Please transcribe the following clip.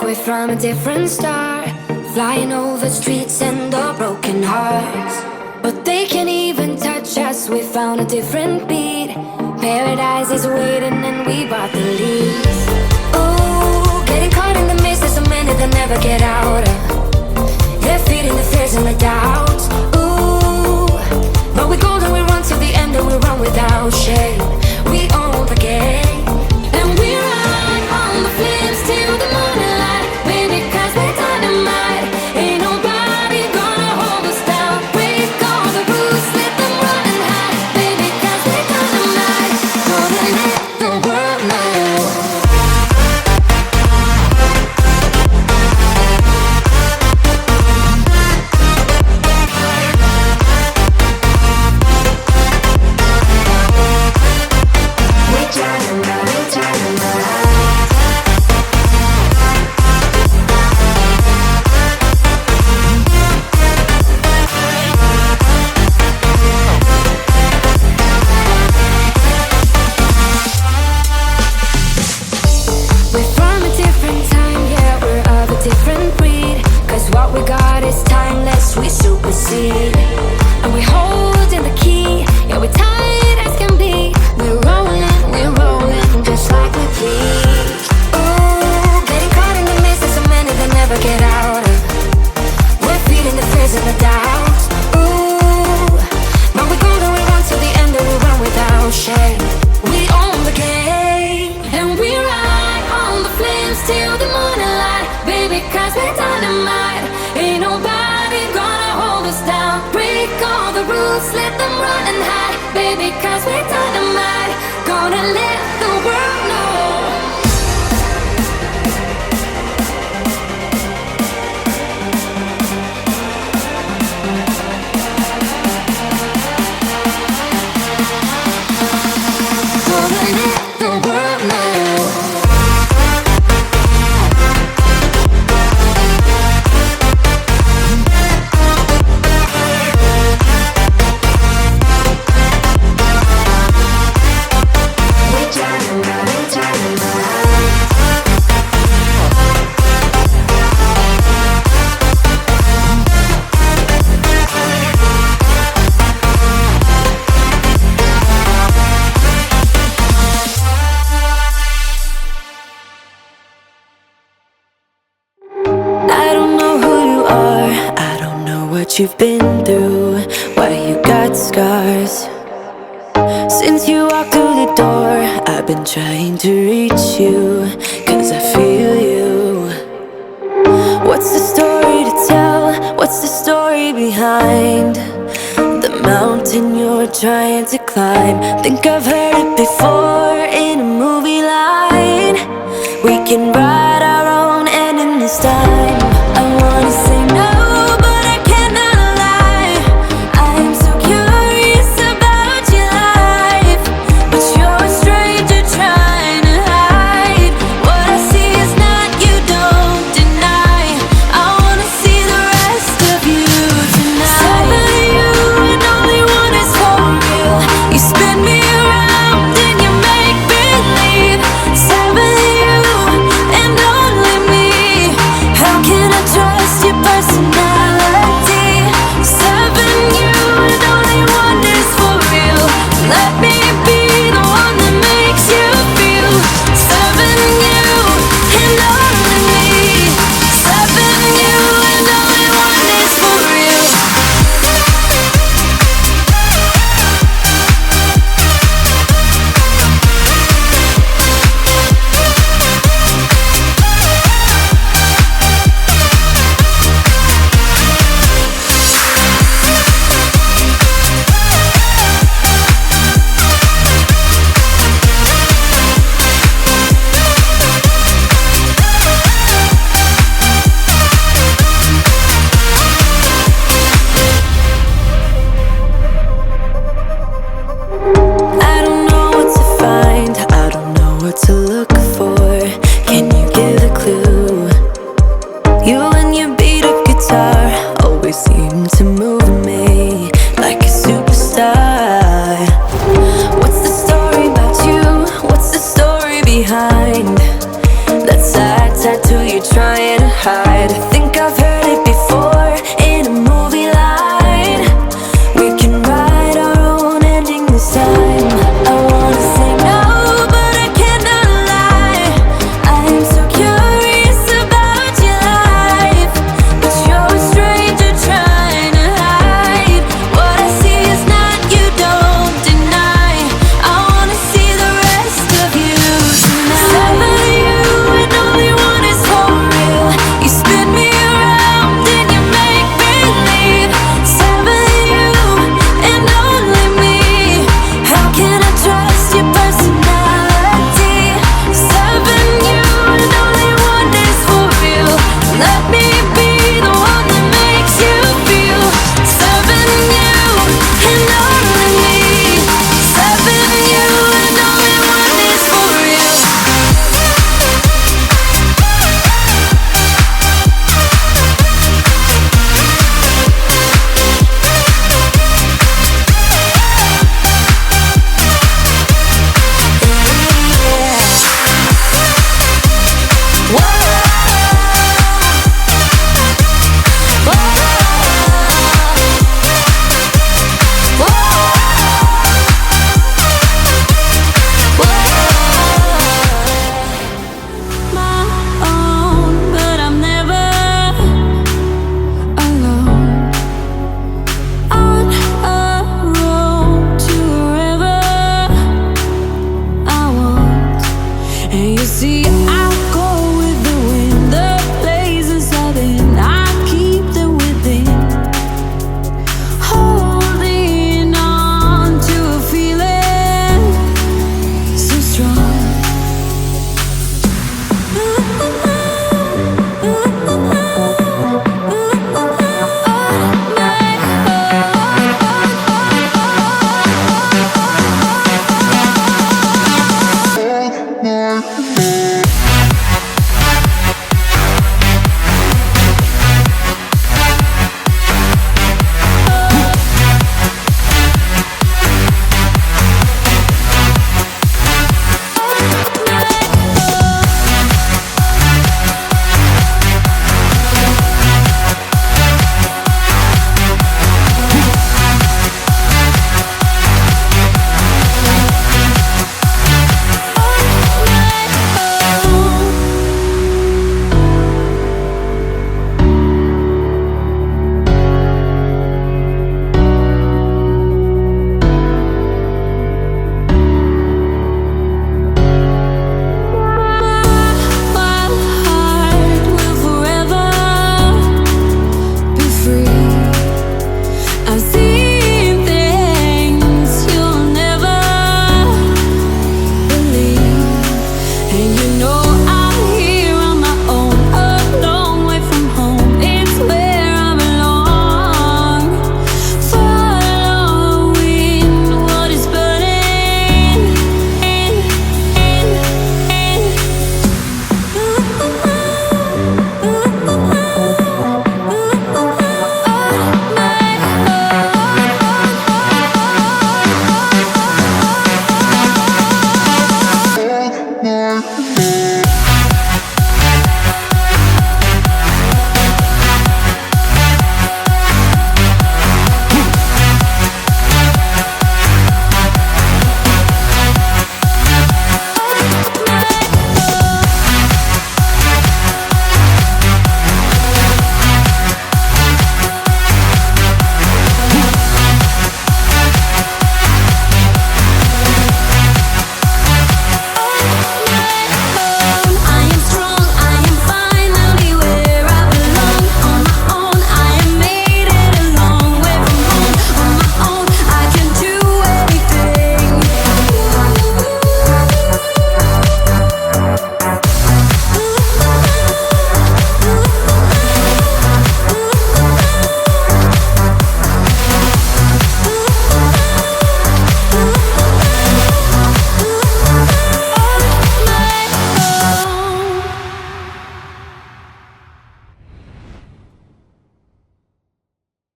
We're from a different star, flying over streets and our broken hearts. But they can't even touch us, we found a different beat. Paradise is waiting and we bought the leaves. Ooh, getting caught in the mist, there's so many that never get out of. They're feeding the fears and the doubts. Ooh, but we're golden, we run to the end and we run without shame. We own the game, and we ride on the flames till the morning light. Baby, 'cause we're dynamite. Ain't nobody gonna hold us down. Break all the rules, let them run and hide. Baby, 'cause we're dynamite. Gonna let the world know. And we're holding the key, yeah, we're tight as can be. We're rolling, just like we please. Ooh, getting caught in the mist, there's so many that never get out of. We're feeding the fears and the doubts. Ooh, but we're golden, we run till the end and we run without shame. We own the game, and we ride on the flames till the morning light. Baby, 'cause we're dynamite. Ain't nobody gonna hold us down. Break all the rules, let them run and hide. Baby, 'cause we're dynamite. Gonna let the world know. Gonna let the world know. You've been through, why you got scars. Since you walked through the door, I've been trying to reach you, 'cause I feel you. What's the story to tell? What's the story behind the mountain you're trying to climb? Think I've heard it before in a movie line. We can write our own ending this time. I wanna say no, and I've seen